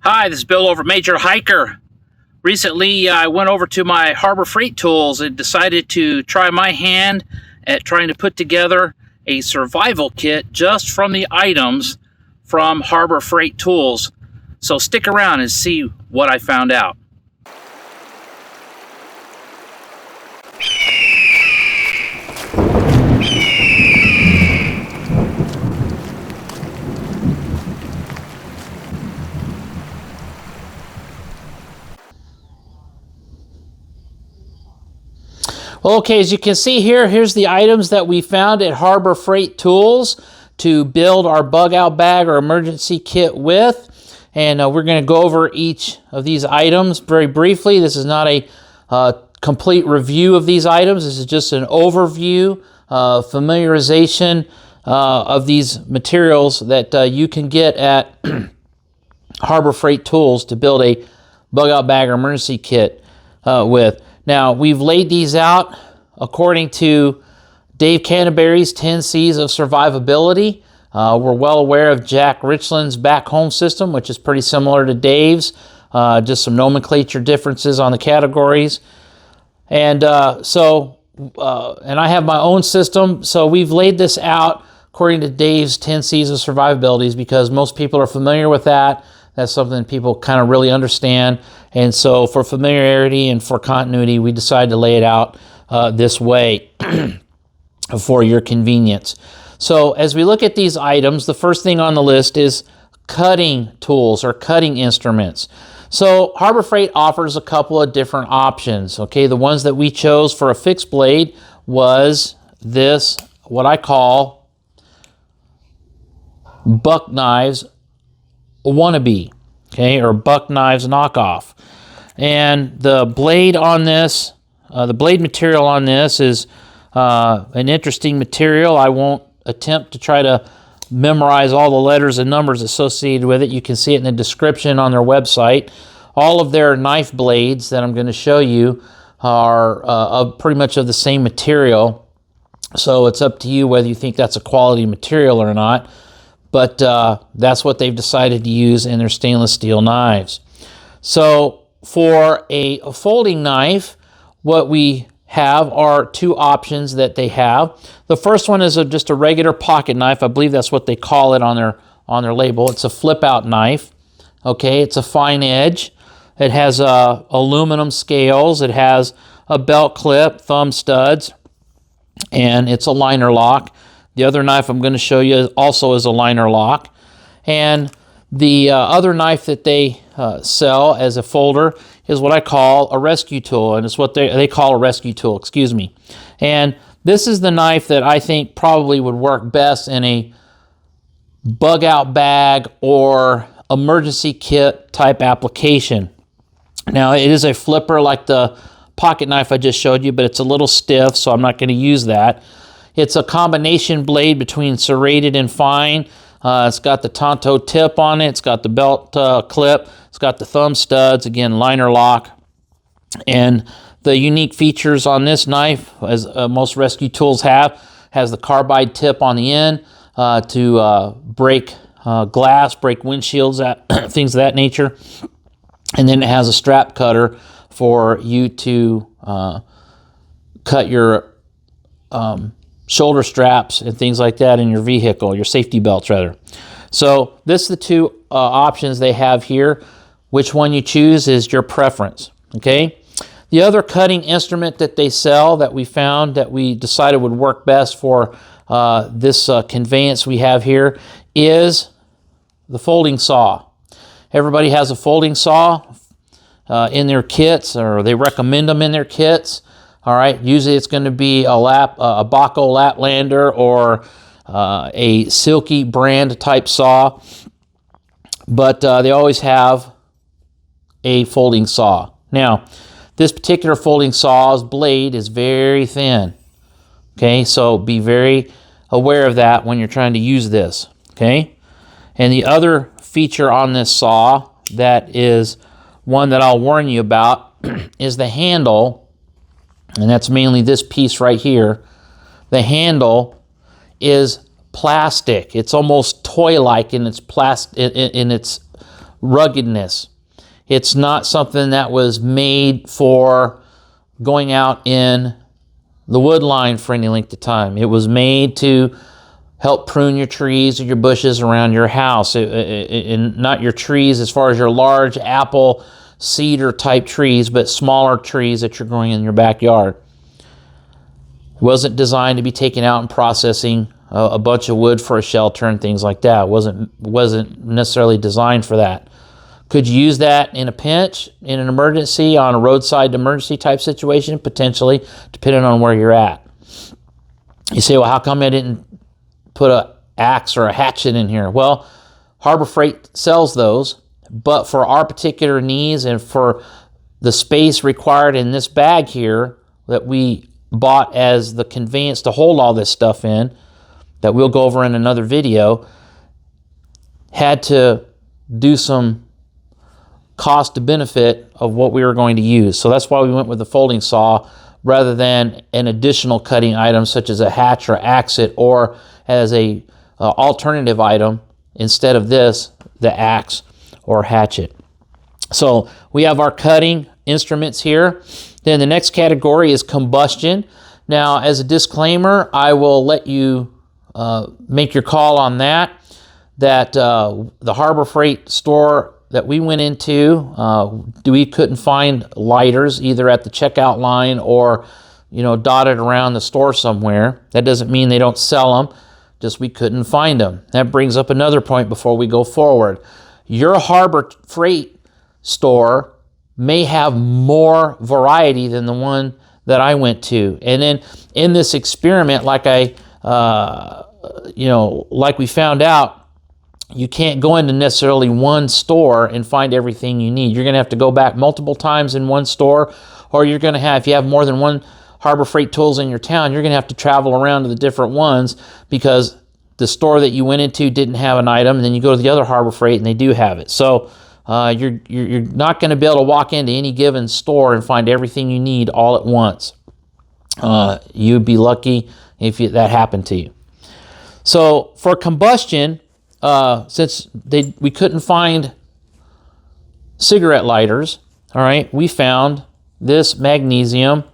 Hi, this is Bill over Major Hiker. Recently, I went over to my Harbor Freight Tools and decided to try my hand at trying to put together a survival kit just from the items from Harbor Freight Tools. So stick around and see what I found out. Well, okay, as you can see here, here's the items that we found at Harbor Freight Tools to build our bug out bag or emergency kit with. And we're going to go over each of these items very briefly. This is not a complete review of these items. This is just an overview, familiarization of these materials that you can get at Harbor Freight Tools to build a bug out bag or emergency kit with. Now, we've laid these out according to Dave Canterbury's 10 C's of Survivability. We're well aware of Jack Richland's back home system, which is pretty similar to Dave's, just some nomenclature differences on the categories. And and I have my own system, so we've laid this out according to Dave's 10 C's of Survivability because most people are familiar with that. That's something people kind of really understand. And so for familiarity and for continuity, we decided to lay it out this way for your convenience. So as we look at these items, the first thing on the list is cutting tools or cutting instruments. So Harbor Freight offers a couple of different options. Okay, the ones that we chose for a fixed blade was this, what I call buck knives wannabe, okay, or buck knives knockoff. And the blade on this, the blade material on this is an interesting material. I won't attempt to try to memorize all the letters and numbers associated with it. You can see it in the description on their website. All of their knife blades that I'm going to show you are pretty much of the same material. So it's up to you whether you think that's a quality material or not. But that's what they've decided to use in their stainless steel knives. So for a folding knife, what we have are two options that they have. The first one is just a regular pocket knife. I believe that's what they call it on their label. It's a flip out knife. Okay, it's a fine edge. It has aluminum scales. It has a belt clip, thumb studs, and it's a liner lock. The other knife I'm going to show you also is a liner lock. And the other knife that they sell as a folder is what I call a rescue tool, and it's what they call a rescue tool, excuse me. And this is the knife that I think probably would work best in a bug out bag or emergency kit type application. Now, it is a flipper like the pocket knife I just showed you, but it's a little stiff, so I'm not going to use that. It's a combination blade between serrated and fine. It's got the Tonto tip on it. It's got the belt clip. It's got the thumb studs, again, liner lock. And the unique features on this knife, as most rescue tools have, has the carbide tip on the end to break glass, break windshields, things of that nature. And then it has a strap cutter for you to cut your shoulder straps and things like that in your vehicle, your safety belts rather. So this is the two options they have here. Which one you choose is your preference, okay? The other cutting instrument that they sell that we found that we decided would work best for this conveyance we have here is the folding saw. Everybody has a folding saw in their kits, or they recommend them in their kits. All right, usually it's going to be a Baco Laplander or a Silky brand type saw, but they always have a folding saw. Now, this particular folding saw's blade is very thin. Okay, so be very aware of that when you're trying to use this. Okay, and the other feature on this saw that is one that I'll warn you about is the handle. And that's mainly this piece right here. The handle is plastic. It's almost toy-like in its ruggedness. It's not something that was made for going out in the wood line for any length of time. It was made to help prune your trees or your bushes around your house, and not your trees as far as your large apple, cedar type trees, but smaller trees that you're growing in your backyard. It wasn't designed to be taken out and processing a bunch of wood for a shelter and things like that. It wasn't necessarily designed for that. Could you use that in a pinch, in an emergency, on a roadside emergency type situation? Potentially, depending on where you're at. You say, well, how come I didn't put an axe or a hatchet in here? Well, Harbor Freight sells those, but for our particular needs and for the space required in this bag here that we bought as the conveyance to hold all this stuff in, that we'll go over in another video, had to do some cost to benefit of what we were going to use. So that's why we went with the folding saw rather than an additional cutting item such as a hatch or axet, or as a alternative item instead of this, the axe or hatchet. So we have our cutting instruments here. Then the next category is combustion. Now, as a disclaimer, I will let you make your call on that. The Harbor Freight store that we went into, we couldn't find lighters either at the checkout line or, dotted around the store somewhere. That doesn't mean they don't sell them, just we couldn't find them. That brings up another point before we go forward. Your Harbor Freight store may have more variety than the one that I went to. And then in this experiment, like we found out, you can't go into necessarily one store and find everything you need. You're going to have to go back multiple times in one store, or you're going to have, if you have more than one Harbor Freight tools in your town, you're going to have to travel around to the different ones because the store that you went into didn't have an item, and then you go to the other Harbor Freight and they do have it. So you're not going to be able to walk into any given store and find everything you need all at once. You'd be lucky if that happened to you. So for combustion, since we couldn't find cigarette lighters, all right, we found this magnesium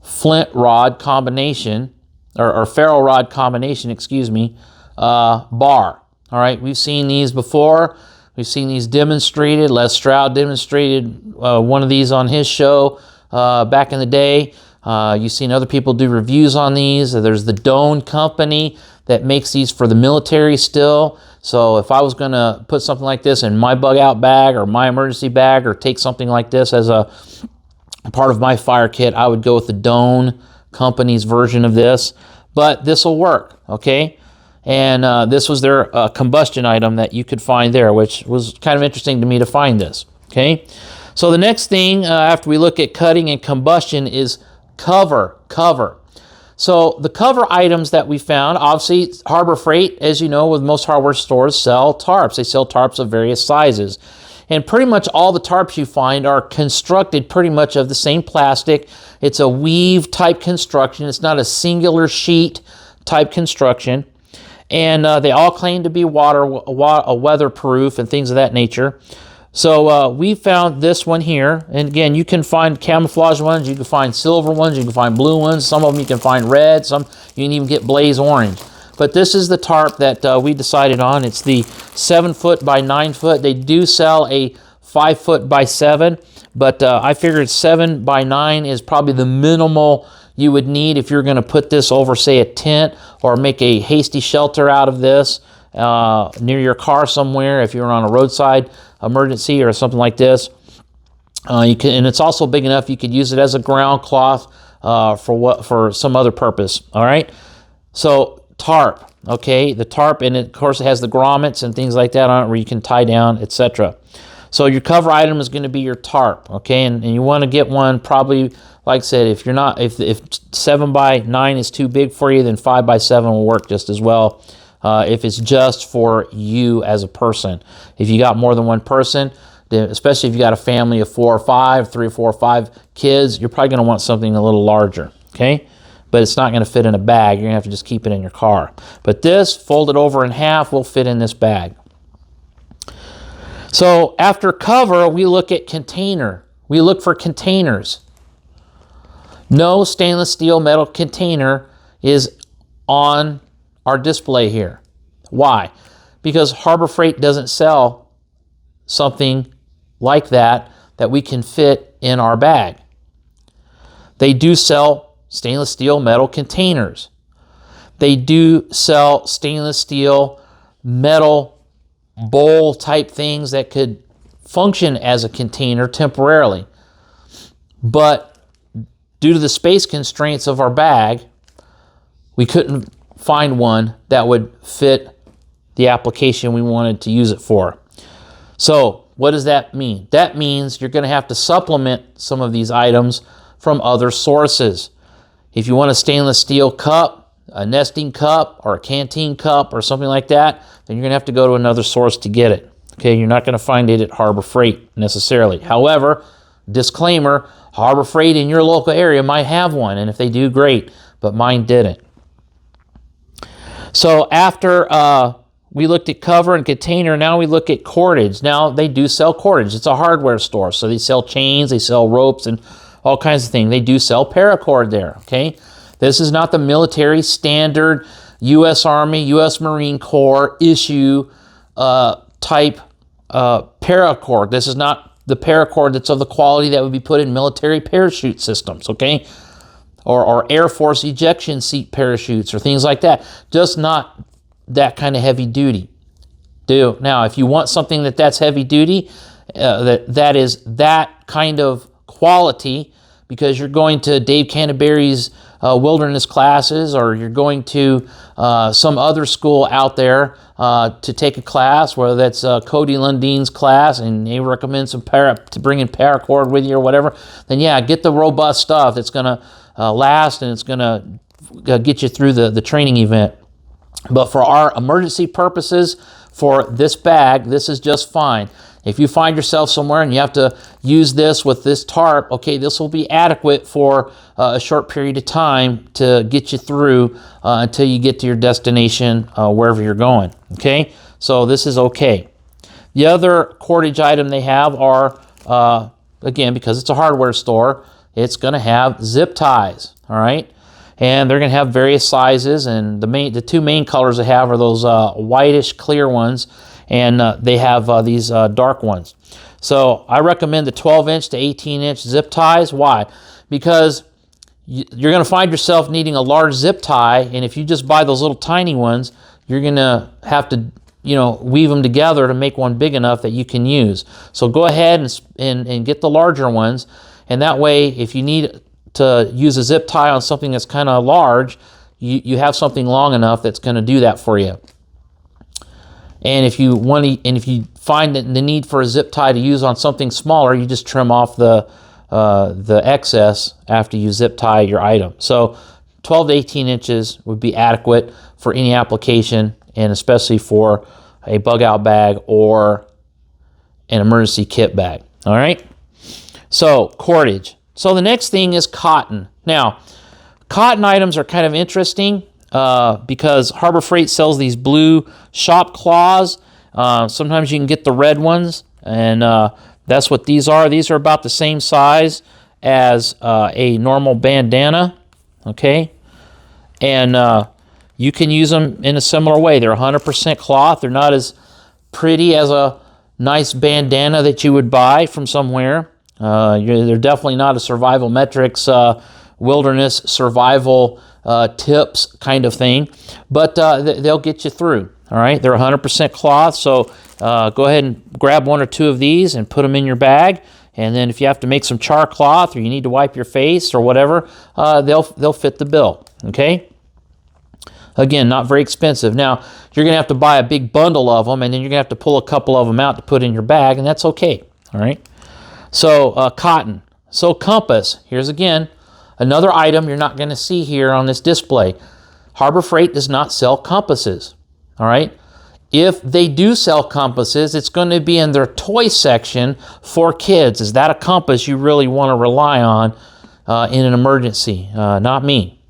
flint rod combination, or ferro rod combination, bar. All right, we've seen these before. We've seen these demonstrated. Les Stroud demonstrated one of these on his show back in the day. You've seen other people do reviews on these. There's the Doane company that makes these for the military still. So if I was going to put something like this in my bug out bag or my emergency bag, or take something like this as a part of my fire kit, I would go with the Doane company's version of this. But this will work, okay? And this was their combustion item that you could find there, which was kind of interesting to me to find this, okay? So the next thing after we look at cutting and combustion is cover. So the cover items that we found, obviously Harbor Freight, as you know, with most hardware stores, sell tarps. They sell tarps of various sizes. And pretty much all the tarps you find are constructed pretty much of the same plastic. It's a weave type construction. It's not a singular sheet type construction. And they all claim to be weatherproof and things of that nature. So we found this one here, and again, you can find camouflage ones, you can find silver ones, you can find blue ones, some of them you can find red, some you can even get blaze orange. But this is the tarp that we decided on. It's the 7 foot by 9 foot. They do sell a 5 foot by 7, but I figured 7 by 9 is probably the minimal you would need if you're going to put this over, say, a tent, or make a hasty shelter out of this near your car somewhere if you're on a roadside emergency or something like this. And it's also big enough you could use it as a ground cloth for some other purpose. All right. So tarp, okay, the tarp, and of course it has the grommets and things like that on it where you can tie down, etc. So your cover item is going to be your tarp, okay, and you want to get one probably, like I said, if 7 by 9 is too big for you, then 5 by 7 will work just as well. If it's just for you as a person. If you got more than one person, especially if you got a family of 4 or 5, 3 or 4 or 5 kids, you're probably going to want something a little larger, okay? But it's not going to fit in a bag. You're going to have to just keep it in your car. But this, folded over in half, will fit in this bag. So after cover, we look at container. We look for containers. No stainless steel metal container is on our display here. Why? Because Harbor Freight doesn't sell something like that we can fit in our bag. They do sell stainless steel metal containers. They do sell stainless steel metal bowl type things that could function as a container temporarily. But due to the space constraints of our bag, we couldn't find one that would fit the application we wanted to use it for. So what does that mean? That means you're going to have to supplement some of these items from other sources. If you want a stainless steel cup, a nesting cup, or a canteen cup, or something like that, then you're going to have to go to another source to get it. Okay, you're not going to find it at Harbor Freight necessarily. However, disclaimer, Harbor Freight in your local area might have one, and if they do, great, but mine didn't. So after we looked at cover and container, now we look at cordage. Now they do sell cordage. It's a hardware store, so they sell chains, they sell ropes, and all kinds of things. They do sell paracord there, okay? This is not the military standard U.S. Army, U.S. Marine Corps issue type paracord. This is not the paracord that's of the quality that would be put in military parachute systems, okay? Or Air Force ejection seat parachutes or things like that. Just not that kind of heavy duty. Now, if you want something that's heavy duty, that is that kind of quality, because you're going to Dave Canterbury's wilderness classes, or you're going to some other school out there to take a class, whether that's Cody Lundine's class, and they recommend to bring in paracord with you or whatever, then yeah, get the robust stuff that's going to last, and it's going to get you through the training event. But for our emergency purposes, for this bag, this is just fine. If you find yourself somewhere and you have to use this with this tarp, okay, this will be adequate for a short period of time to get you through until you get to your destination, wherever you're going, okay? So this is okay. The other cordage item they have are, again, because it's a hardware store, it's going to have zip ties, all right? And they're going to have various sizes, and the two main colors they have are those whitish clear ones, and they have these dark ones. So I recommend the 12-inch to 18-inch zip ties. Why? Because you're going to find yourself needing a large zip tie, and if you just buy those little tiny ones, you're going to have to weave them together to make one big enough that you can use. So go ahead and get the larger ones, and that way if you need to use a zip tie on something that's kind of large, you have something long enough that's going to do that for you. And if you find the need for a zip tie to use on something smaller, you just trim off the excess after you zip tie your item. So 12 to 18 inches would be adequate for any application, and especially for a bug out bag or an emergency kit bag. All right. So cordage. So the next thing is cotton. Now, cotton items are kind of interesting because Harbor Freight sells these blue shop cloths. Sometimes you can get the red ones, and that's what these are. These are about the same size as a normal bandana, okay? And you can use them in a similar way. They're 100% cloth. They're not as pretty as a nice bandana that you would buy from somewhere. They're definitely not a Survival Metrics wilderness survival tips kind of thing, but they'll get you through. All right, they're 100% cloth, so go ahead and grab one or two of these and put them in your bag. And then if you have to make some char cloth, or you need to wipe your face or whatever, they'll fit the bill. Okay. Again, not very expensive. Now, you're going to have to buy a big bundle of them, and then you're going to have to pull a couple of them out to put in your bag, and that's okay. All right. So cotton. So compass. Here's again another item you're not going to see here on this display. Harbor Freight does not sell compasses. All right. If they do sell compasses, it's going to be in their toy section for kids. Is that a compass you really want to rely on in an emergency? Not me.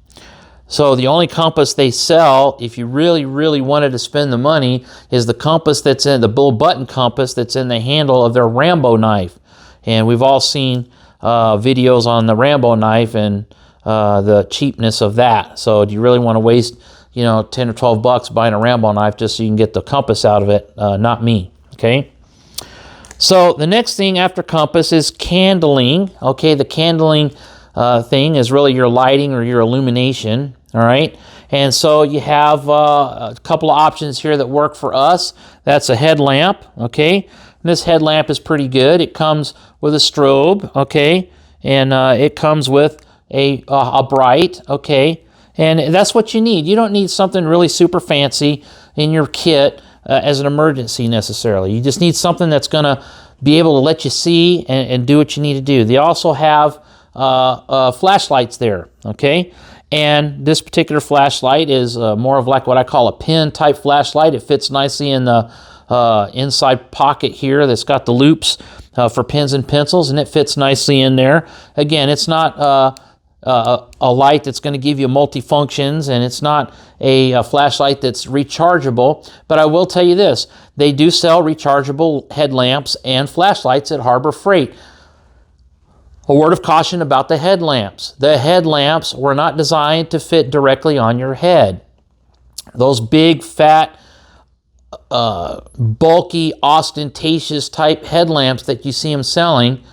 So the only compass they sell, if you really, really wanted to spend the money, is the compass that's in the little button compass that's in the handle of their Rambo knife. And we've all seen videos on the Rambo knife and the cheapness of that. So do you really want to waste, 10 or 12 bucks buying a Rambo knife just so you can get the compass out of it? Not me, okay? So the next thing after compass is candling. Okay, the candling thing is really your lighting or your illumination, all right? And so you have a couple of options here that work for us. That's a headlamp, okay? And this headlamp is pretty good. It comes with a strobe, okay? And it comes with a bright, okay? And that's what you need. You don't need something really super fancy in your kit as an emergency necessarily. You just need something that's going to be able to let you see and do what you need to do. They also have flashlights there, okay? And this particular flashlight is more of like what I call a pin type flashlight. It fits nicely in the inside pocket here that's got the loops for pens and pencils, and it fits nicely in there. Again, it's not a light that's going to give you multi-functions, and it's not a flashlight that's rechargeable, but I will tell you this, they do sell rechargeable headlamps and flashlights at Harbor Freight. A word of caution about the headlamps. The headlamps were not designed to fit directly on your head. Those big, fat, bulky, ostentatious type headlamps that you see them selling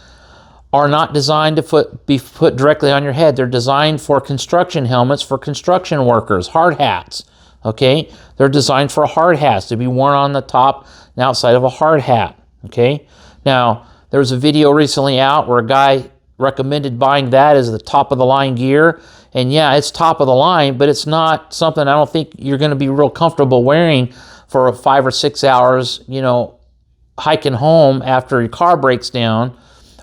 are not designed to be put directly on your head. They're designed for construction helmets for construction workers, hard hats, okay? They're designed for hard hats to be worn on the top and outside of a hard hat, okay? Now, there was a video recently out where a guy recommended buying that as the top of the line gear, and yeah, it's top of the line, but it's not something I don't think you're going to be real comfortable wearing for 5 or 6 hours, hiking home after your car breaks down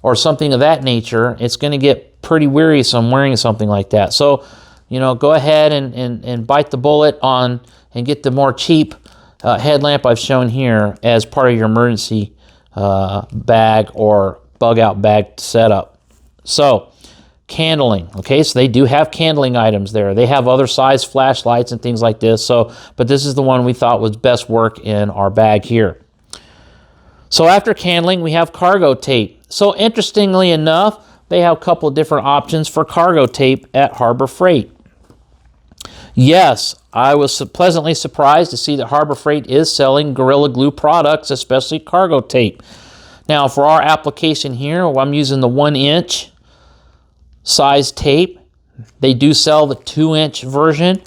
or something of that nature. It's going to get pretty wearisome wearing something like that. So, go ahead and bite the bullet on and get the more cheap headlamp I've shown here as part of your emergency bag or bug out bag setup. So, candling, okay, so they do have candling items there. They have other size flashlights and things like this. So, but this is the one we thought was best work in our bag here. So after candling, we have cargo tape. So interestingly enough, they have a couple of different options for cargo tape at Harbor Freight. Yes, I was pleasantly surprised to see that Harbor Freight is selling Gorilla Glue products, especially cargo tape. Now for our application here, I'm using the 1-inch size tape. They do sell the 2-inch version.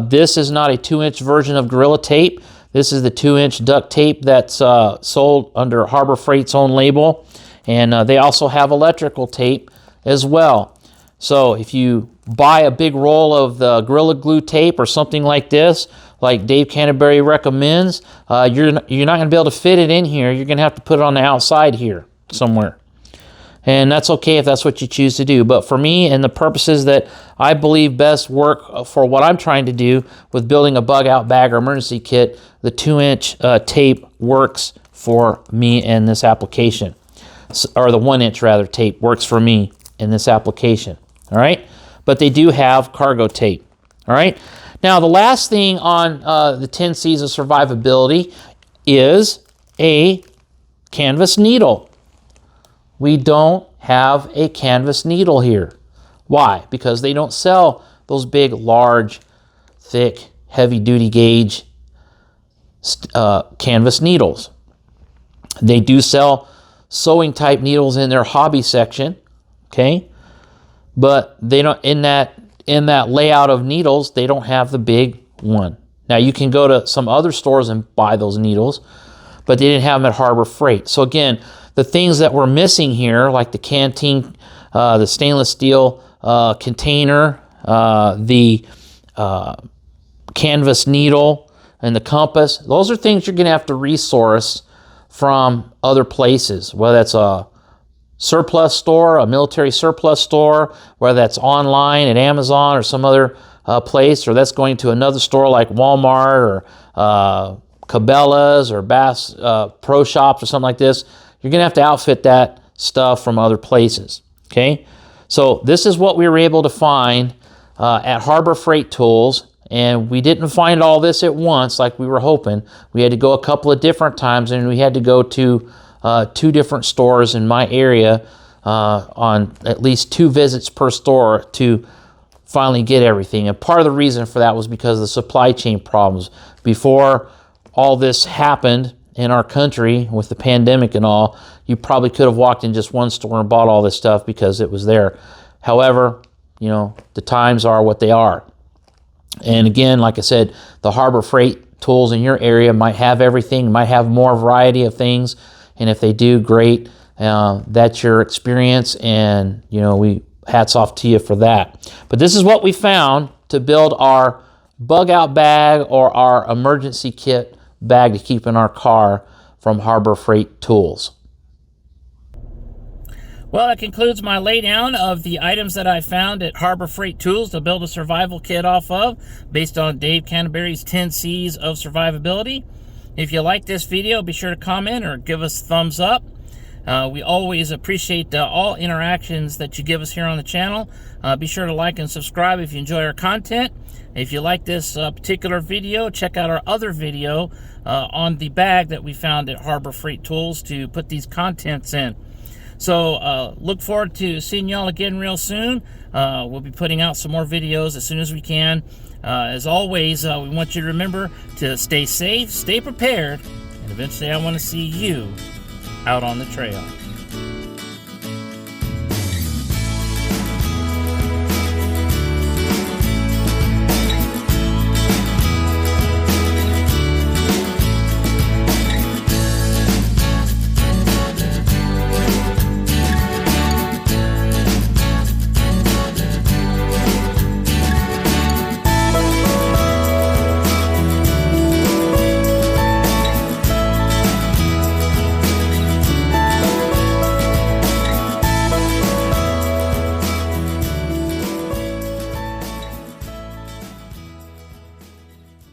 This is not a 2-inch version of Gorilla Tape. This is the 2-inch duct tape that's sold under Harbor Freight's own label. And they also have electrical tape as well. So if you buy a big roll of the Gorilla Glue tape or something like this, like Dave Canterbury recommends, you're not going to be able to fit it in here. You're going to have to put it on the outside here somewhere. And that's okay if that's what you choose to do. But for me and the purposes that I believe best work for what I'm trying to do with building a bug out bag or emergency kit, the 2-inch tape works for me in this application. Or the 1-inch rather tape works for me in this application. All right? But they do have cargo tape. All right? Now the last thing on the 10 C's of survivability is a canvas needle. We don't have a canvas needle here. Why? Because they don't sell those big, large, thick, heavy-duty gauge canvas needles. They do sell sewing type needles in their hobby section, okay? But they don't in that layout of needles, they don't have the big one. Now you can go to some other stores and buy those needles, but they didn't have them at Harbor Freight. So again, the things that we're missing here, like the canteen, the stainless steel container, the canvas needle, and the compass, those are things you're going to have to resource from other places, whether that's a surplus store, a military surplus store, whether that's online at Amazon or some other place, or that's going to another store like Walmart or Cabela's or Bass Pro Shops or something like this. You're going to have to outfit that stuff from other places, okay? So this is what we were able to find at Harbor Freight Tools, and we didn't find all this at once like we were hoping. We had to go a couple of different times, and we had to go to 2 different stores in my area on at least 2 visits per store to finally get everything. And part of the reason for that was because of the supply chain problems. Before all this happened in our country with the pandemic and all, you probably could have walked in just one store and bought all this stuff because it was there. However, you know, the times are what they are. And again, like I said, the Harbor Freight Tools in your area might have everything, might have more variety of things. And if they do, great. That's your experience, and you know, hats off to you for that. But this is what we found to build our bug out bag or our emergency kit bag to keep in our car from Harbor Freight Tools. Well, that concludes my laydown of the items that I found at Harbor Freight Tools to build a survival kit off of, based on Dave Canterbury's 10 C's of survivability. If you like this video, be sure to comment or give us a thumbs up. We always appreciate all interactions that you give us here on the channel. Be sure to like and subscribe if you enjoy our content. If you like this particular video, check out our other video on the bag that we found at Harbor Freight Tools to put these contents in. So look forward to seeing y'all again real soon. We'll be putting out some more videos as soon as we can. As always, we want you to remember to stay safe, stay prepared, and eventually I want to see you out on the trail.